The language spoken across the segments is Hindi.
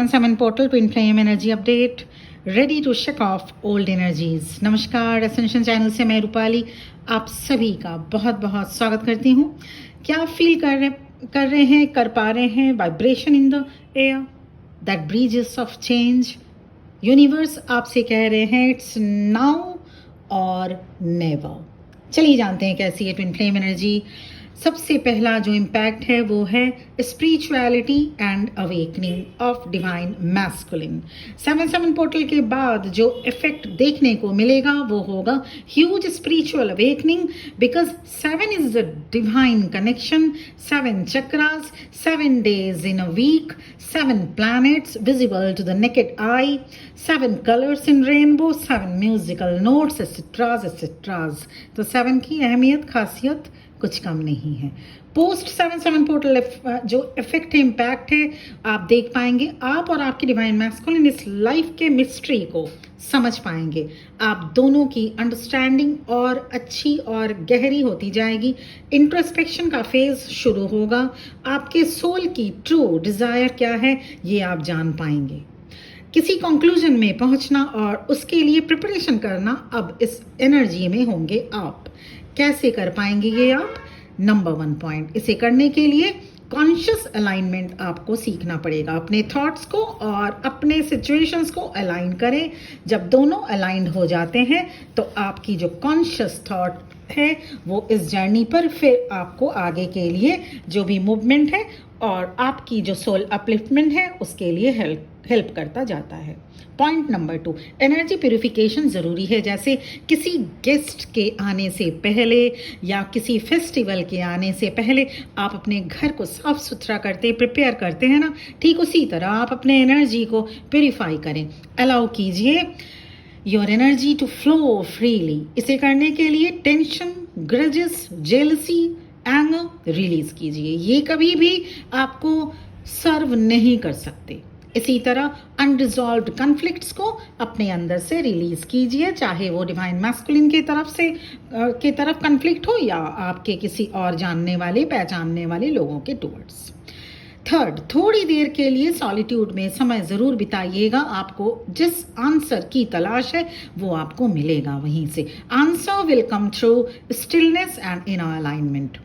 7/7 portal twin flame energy update ready to shake off old energies। नमस्कार, एसेंशियल चैनल से मैं रूपाली आप सभी का बहुत बहुत स्वागत करती हूँ। क्या फील कर रहे हैं, कर पा रहे हैं vibration in the air that breezes of change. Universe आपसे कह रहे हैं इट्स नाउ और नेवर। चलिए जानते हैं कैसी है ट्विन फ्लेम एनर्जी। सबसे पहला जो इम्पैक्ट है वो है spirituality and awakening of divine masculine. 7/7 portal के बाद जो इफेक्ट देखने को मिलेगा वो होगा huge spiritual awakening, because 7 is the divine connection, 7 chakras, 7 days in a week, 7 planets visible to the naked eye, 7 colors in rainbow, 7 musical notes, etc. तो 7 की अहमियत, खासियत कुछ कम नहीं है। पोस्ट 7/7 पोर्टल जो इफेक्ट है, इम्पैक्ट है, आप देख पाएंगे। आप और आपकी डिवाइन मैस्कुलिन इस लाइफ के मिस्ट्री को समझ पाएंगे। आप दोनों की अंडरस्टैंडिंग और अच्छी और गहरी होती जाएगी। इंट्रोस्पेक्शन का फेज शुरू होगा। आपके सोल की ट्रू डिजायर क्या है ये आप जान पाएंगे। किसी कंक्लूजन में पहुंचना और उसके लिए प्रिपरेशन करना अब इस एनर्जी में होंगे आप। कैसे कर पाएंगे ये आप? नंबर 1 पॉइंट, इसे करने के लिए कॉन्शियस अलाइनमेंट आपको सीखना पड़ेगा। अपने थॉट्स को और अपने सिचुएशंस को अलाइन करें। जब दोनों अलाइंड हो जाते हैं तो आपकी जो कॉन्शियस थॉट है वो इस जर्नी पर फिर आपको आगे के लिए जो भी मूवमेंट है और आपकी जो सोल अपलिफ्टमेंट है उसके लिए हेल्प करता जाता है। पॉइंट नंबर 2, एनर्जी प्यूरिफिकेशन ज़रूरी है। जैसे किसी गेस्ट के आने से पहले या किसी फेस्टिवल के आने से पहले आप अपने घर को साफ सुथरा करते, प्रिपेयर करते हैं ना, ठीक उसी तरह आप अपने एनर्जी को प्यूरिफाई करें। अलाउ कीजिए your energy to flow freely. इसे करने के लिए tension, grudges, jealousy, anger release कीजिए। ये कभी भी आपको सर्व नहीं कर सकते। इसी तरह अनरिजॉल्व्ड कॉन्फ्लिक्ट्स को अपने अंदर से रिलीज कीजिए, चाहे वो डिवाइन मैस्कुलिन की तरफ कॉन्फ्लिक्ट हो या आपके किसी और जानने वाले, पहचानने वाले लोगों के टुवर्ड्स। थर्ड, थोड़ी देर के लिए सॉलिट्यूड में समय जरूर बिताइएगा। आपको जिस आंसर की तलाश है वो आपको मिलेगा वहीं से। Answer will come through stillness and inner alignment.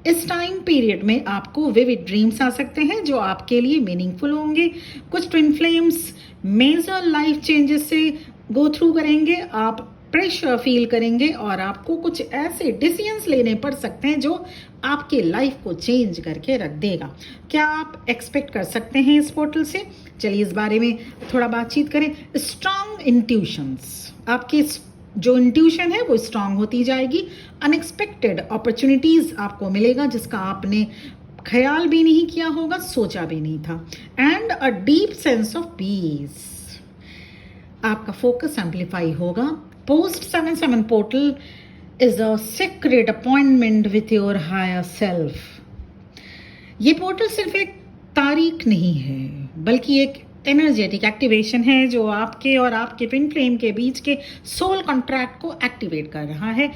इस टाइम पीरियड में आपको विविड ड्रीम्स आ सकते हैं जो आपके लिए मीनिंगफुल होंगे। कुछ twin flames major life changes से गो थ्रू करेंगे। आप प्रेशर फील करेंगे और आपको कुछ ऐसे डिसीजंस लेने पड़ सकते हैं जो आपके लाइफ को चेंज करके रख देगा। क्या आप एक्सपेक्ट कर सकते हैं इस पोर्टल से? चलिए इस बारे में थोड़ा बातचीत करें। स्ट्रांग इंट्यूशंस, आपकी जो इंट्यूशन है वो स्ट्रांग होती जाएगी। अनएक्सपेक्टेड अपॉर्चुनिटीज आपको मिलेगा जिसका आपने ख्याल भी नहीं किया होगा, सोचा भी नहीं था। And a deep sense of peace, आपका फोकस एम्पलीफाई होगा। Post 7/7 portal is a secret appointment with your higher self. ये पोर्टल सिर्फ एक तारीख नहीं है बल्कि एक एनर्जेटिक एक्टिवेशन है जो आपके और आपके ट्विन फ्लेम के बीच के सोल कॉन्ट्रैक्ट को एक्टिवेट कर रहा है।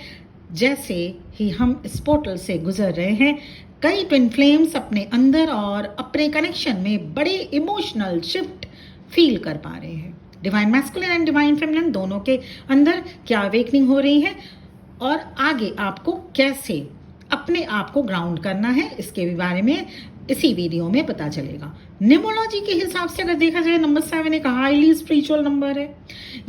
जैसे ही हम इस पोर्टल से गुजर रहे हैं, कई ट्विन फ्लेम्स अपने अंदर और अपने कनेक्शन में बड़े इमोशनल शिफ्ट फील कर पा रहे हैं। Divine masculine and divine feminine दोनों के अंदर क्या अवेकनिंग हो रही है और आगे आपको कैसे अपने आप को ग्राउंड करना है इसके बारे में इसी वीडियो में पता चलेगा। न्यूमरोलॉजी के हिसाब से अगर देखा जाए नंबर 7 एक हाईली स्पिरिचुअल नंबर है।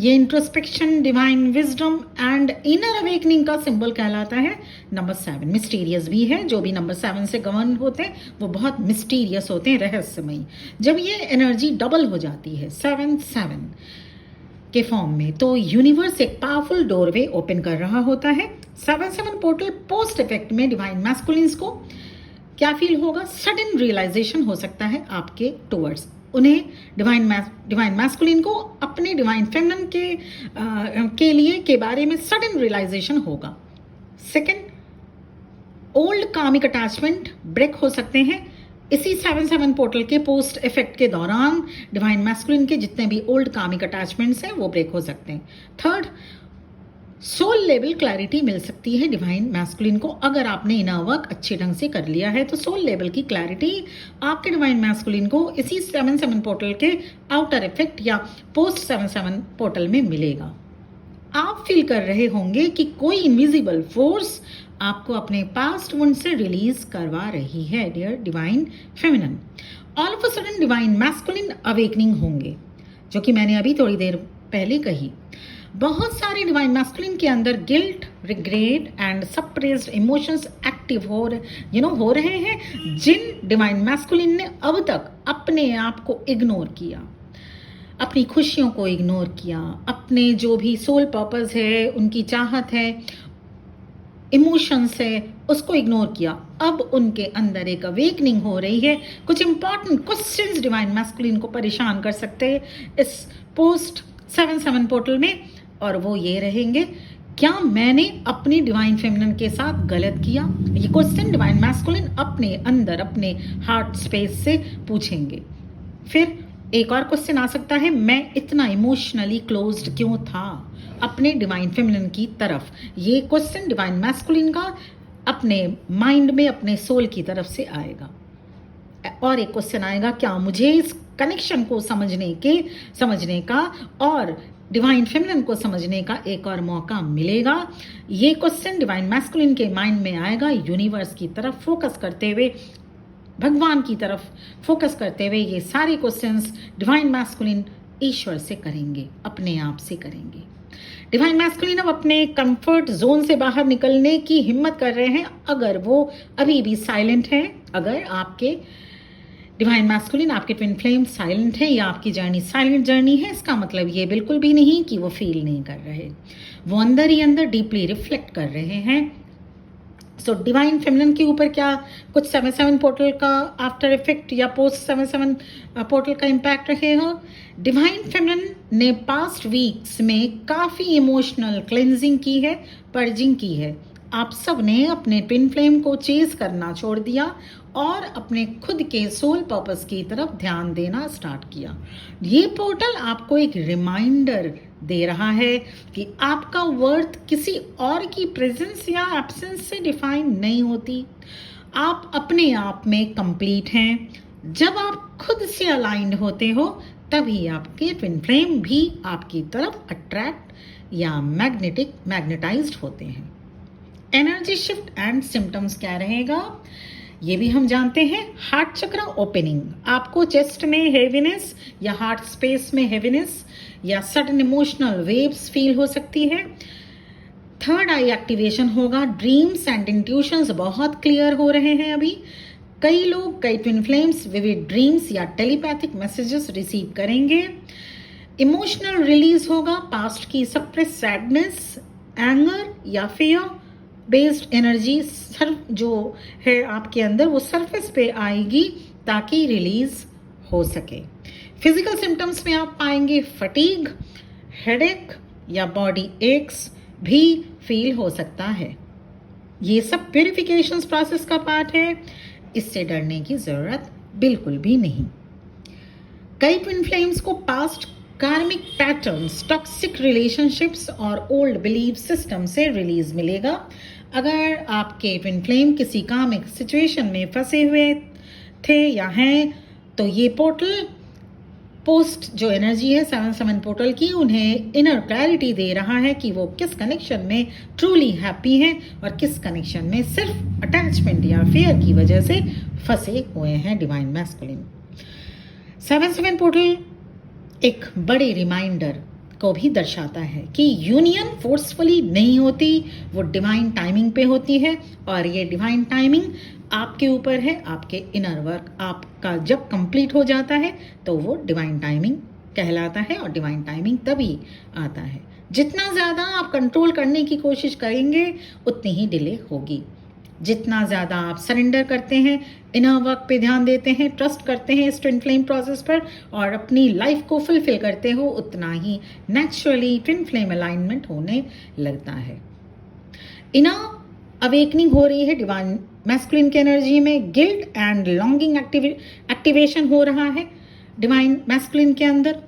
ये introspection, divine wisdom and inner awakening का सिंबल कहलाता है। नंबर 7 मिस्टीरियस भी है। जो भी नंबर 7 से गवर्न होते हैं वो बहुत मिस्टीरियस होते हैं, रहस्यमयी। जब ये एनर्जी डबल हो जाती है 7/7 के फॉर्म में तो यूनिवर्स एक पावरफुल डोरवे ओपन कर रहा होता है। 7/7 पोर्टल पोस्ट इफेक्ट में डिवाइन मैस्कुलिन्स को क्या फील होगा? सडन रियलाइजेशन हो सकता है आपके टुवर्ड्स। उन्हें डिवाइन मैस्कुलिन को अपने डिवाइन फेमिनिन के लिए के बारे में सडन रियलाइजेशन होगा। सेकंड, ओल्ड कार्मिक अटैचमेंट ब्रेक हो सकते हैं। इसी 7/7 पोर्टल के पोस्ट इफेक्ट के दौरान डिवाइन मैस्कुलिन के जितने भी ओल्ड कार्मिक अटैचमेंट्स हैं वो ब्रेक हो सकते हैं। थर्ड, सोल लेवल क्लैरिटी मिल सकती है डिवाइन मैस्कुलिन को। अगर आपने इनर वर्क अच्छे ढंग से कर लिया है तो सोल लेवल की क्लैरिटी आपके डिवाइन मैस्कुलिन को इसी 7-7 पोर्टल के आउटर इफेक्ट या पोस्ट 7-7 पोर्टल में मिलेगा। आप फील कर रहे होंगे कि कोई इनविजिबल फोर्स आपको अपने पास्ट वुंड से रिलीज करवा रही है। Dear divine feminine, all of a sudden divine masculine awakening होंगे, जो कि मैंने अभी थोड़ी देर पहले कही। बहुत सारे डिवाइन मैस्कुलिन के अंदर guilt, regret and suppressed emotions active हो रहे हैं, जिन डिवाइन मैस्कुलिन ने अब तक अपने आप को इग्नोर किया, अपनी खुशियों को इग्नोर किया, अपने जो भी सोल पर्पस है, उनकी चाहत है, इमोशंस है, उसको इग्नोर किया। अब उनके अंदर एक अवेकनिंग हो रही है। कुछ इंपॉर्टेंट क्वेश्चंस डिवाइन मैस्कुलिन को परेशान कर सकते हैं इस पोस्ट 7-7 पोर्टल में, और वो ये रहेंगे, क्या मैंने अपनी डिवाइन फेमिनिन के साथ गलत किया? ये क्वेश्चन डिवाइन मैस्कुलिन अपने अंदर, अपने हार्ट स्पेस से पूछेंगे। फिर एक और क्वेश्चन आ सकता है, मैं इतना इमोशनली क्लोज्ड क्यों था अपने डिवाइन फेमिनिन की तरफ? ये क्वेश्चन डिवाइन मैस्कुलिन का अपने माइंड में, अपने सोल की तरफ से आएगा। और एक क्वेश्चन आएगा, क्या मुझे इस कनेक्शन को समझने का और डिवाइन फेमिनिन को समझने का एक और मौका मिलेगा? ये क्वेश्चन डिवाइन मैस्कुलिन के माइंड में आएगा। यूनिवर्स की तरफ फोकस करते हुए, भगवान की तरफ फोकस करते हुए ये सारे क्वेश्चंस डिवाइन मैस्कुलिन ईश्वर से करेंगे, अपने आप से करेंगे। डिवाइन मैस्कुलिन अब अपने कंफर्ट जोन से बाहर निकलने की हिम्मत कर रहे हैं। अगर वो अभी भी साइलेंट है, अगर आपके डिवाइन मैस्कुलिन, आपके ट्विन फ्लेम साइलेंट है या आपकी जर्नी साइलेंट जर्नी है, इसका मतलब ये बिल्कुल भी नहीं कि वो फील नहीं कर रहे, वो अंदर ही अंदर डीपली रिफ्लेक्ट कर रहे हैं। सो डिवाइन फेमिनिन के ऊपर क्या कुछ 7-7 पोर्टल का आफ्टर इफेक्ट या पोस्ट 7-7 पोर्टल का इम्पैक्ट रहेगा? डिवाइन फेमिनिन ने पास्ट वीक्स में काफ़ी इमोशनल क्लेंजिंग की है, पर्जिंग की है। आप सब ने अपने ट्विन फ्लेम को चेज करना छोड़ दिया और अपने खुद के सोल पर्पस की तरफ ध्यान देना स्टार्ट किया। ये पोर्टल आपको एक रिमाइंडर दे रहा है कि आपका वर्थ किसी और की प्रेजेंस या एब्सेंस से डिफाइन नहीं होती। आप अपने आप में कंप्लीट हैं। जब आप खुद से अलाइंड होते हो तभी आपके ट्विन फ्लेम भी आपकी तरफ अट्रैक्ट या मैग्नेटाइज्ड होते हैं। एनर्जी शिफ्ट एंड सिम्टम्स क्या रहेगा ये भी हम जानते हैं। हार्ट चक्र ओपनिंग, आपको चेस्ट में हेवीनेस या हार्ट स्पेस में हेवीनेस या सडन इमोशनल वेव्स फील हो सकती है। थर्ड आई एक्टिवेशन होगा। ड्रीम्स एंड इंट्यूशंस बहुत क्लियर हो रहे हैं अभी। कई लोग, कई ट्विन फ्लेम्स विविड ड्रीम्स या टेलीपैथिक मैसेजेस रिसीव करेंगे। इमोशनल रिलीज होगा। पास्ट की सप्रेस सैडनेस, एंगर या फियर बेस्ड एनर्जी जो है आपके अंदर, वो सरफेस पे आएगी ताकि रिलीज हो सके। फिजिकल सिम्टम्स में आप पाएंगे फटीग, हेडेक या बॉडी एक्स भी फील हो सकता है। ये सब प्यूरिफिकेशन प्रोसेस का पार्ट है, इससे डरने की जरूरत बिल्कुल भी नहीं। कई ट्विन फ्लेम्स को पास्ट कार्मिक पैटर्न्स, टॉक्सिक रिलेशनशिप्स और ओल्ड बिलीफ सिस्टम से रिलीज मिलेगा। अगर आपके ट्विन फ्लेम किसी कार्मिक सिचुएशन में फंसे हुए थे या हैं, तो ये पोर्टल पोस्ट जो एनर्जी है 7-7 पोर्टल की, उन्हें इनर क्लैरिटी दे रहा है कि वो किस कनेक्शन में ट्रूली हैप्पी हैं और किस कनेक्शन में सिर्फ अटैचमेंट या फियर की वजह से फंसे हुए हैं। डिवाइन मैस्कुलिन 7-7 पोर्टल एक बड़े रिमाइंडर को भी दर्शाता है कि यूनियन फोर्सफुली नहीं होती, वो डिवाइन टाइमिंग पे होती है। और ये डिवाइन टाइमिंग आपके ऊपर है, आपके इनर वर्क आपका जब कंप्लीट हो जाता है तो वो डिवाइन टाइमिंग कहलाता है। और डिवाइन टाइमिंग तभी आता है, जितना ज़्यादा आप कंट्रोल करने की कोशिश करेंगे उतनी ही डिले होगी। जितना ज़्यादा आप सरेंडर करते हैं, इनर वर्क पे ध्यान देते हैं, ट्रस्ट करते हैं इस ट्विन फ्लेम प्रोसेस पर और अपनी लाइफ को फुलफिल करते हो, उतना ही नेचुरली ट्विन फ्लेम अलाइनमेंट होने लगता है। इनर अवेकनिंग हो रही है डिवाइन मैस्कुलिन की एनर्जी में। गिल्ट एंड लॉन्गिंग एक्टिवेशन हो रहा है डिवाइन मैस्कुलिन के अंदर।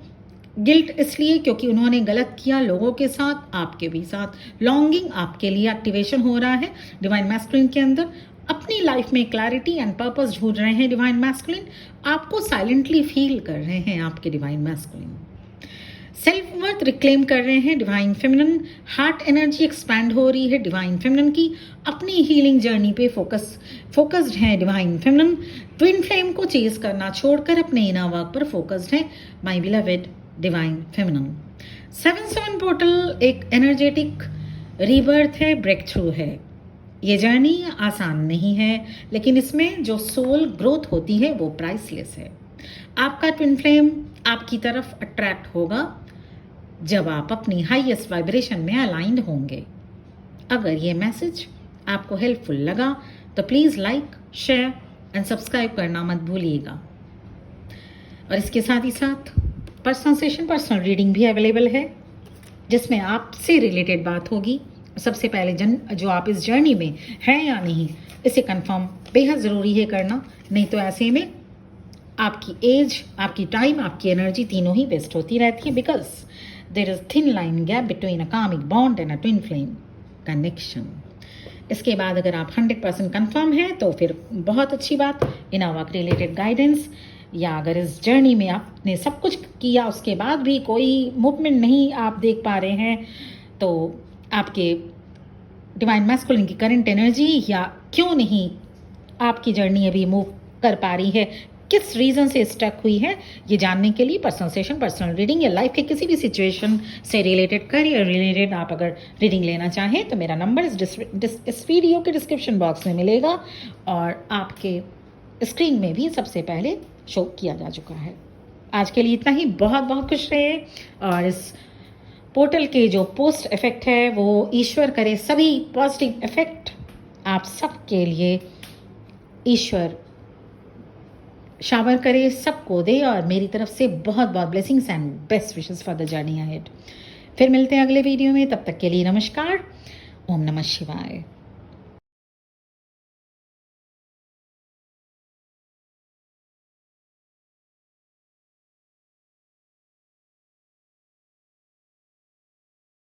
गिल्ट इसलिए क्योंकि उन्होंने गलत किया लोगों के साथ, आपके भी साथ। लॉन्गिंग आपके लिए एक्टिवेशन हो रहा है डिवाइन मैस्कुलिन के अंदर। अपनी लाइफ में क्लैरिटी एंड पर्पस ढूंढ रहे हैं डिवाइन मैस्कुलिन। आपको साइलेंटली फील कर रहे हैं आपके divine masculine. Self worth reclaim कर रहे हैं divine feminine. Heart energy expand हो रही है डिवाइन फेमिनिन की। अपनी हीलिंग जर्नी पे फोकस्ड है डिवाइन फेमिनिन। ट्विन फ्लेम को चेज करना छोड़कर अपने इनर वर्क पर फोकस्ड है my beloved divine feminine. 7-7 portal एक एनर्जेटिक रीबर्थ है, ब्रेक थ्रू है। ये जर्नी आसान नहीं है, लेकिन इसमें जो सोल ग्रोथ होती है वो प्राइसलेस है। आपका ट्विन फ्लेम आपकी तरफ अट्रैक्ट होगा जब आप अपनी हाईएस्ट वाइब्रेशन में अलाइंड होंगे। अगर ये मैसेज आपको हेल्पफुल लगा तो please like, share and subscribe करना मत भूलिएगा। और इसके साथ ही साथ पर्सनल सेशन, पर्सनल रीडिंग भी अवेलेबल है, जिसमें आपसे रिलेटेड बात होगी। सबसे पहले जो आप इस जर्नी में हैं या नहीं, इसे कंफर्म बेहद ज़रूरी है करना, नहीं तो ऐसे में आपकी एज, आपकी टाइम, आपकी एनर्जी तीनों ही वेस्ट होती रहती है। Because there is thin line gap between a karmic bond and a twin flame connection. इसके बाद अगर आप 100% कंफर्म हैं तो फिर बहुत अच्छी बात, इनर वर्क रिलेटेड गाइडेंस, या अगर इस जर्नी में आपने सब कुछ किया उसके बाद भी कोई मूवमेंट नहीं आप देख पा रहे हैं, तो आपके डिवाइन मैस्कुलिन की करंट एनर्जी या क्यों नहीं आपकी जर्नी अभी मूव कर पा रही है, किस रीज़न से स्टक हुई है, ये जानने के लिए पर्सनल सेशन, पर्सनल रीडिंग या लाइफ के किसी भी सिचुएशन से रिलेटेड, करियर रिलेटेड आप अगर रीडिंग लेना चाहें तो मेरा नंबर इस वीडियो के डिस्क्रिप्शन बॉक्स में मिलेगा और आपके स्क्रीन में भी सबसे पहले शो किया जा चुका है। आज के लिए इतना ही। बहुत बहुत खुश रहे। और इस पोर्टल के जो पोस्ट इफेक्ट है वो ईश्वर करे सभी पॉजिटिव इफेक्ट आप सबके लिए ईश्वर शावर करे, सबको दे, और मेरी तरफ से बहुत बहुत blessings and best wishes for the journey ahead. फिर मिलते हैं अगले वीडियो में, तब तक के लिए नमस्कार। ओम नमः शिवाय।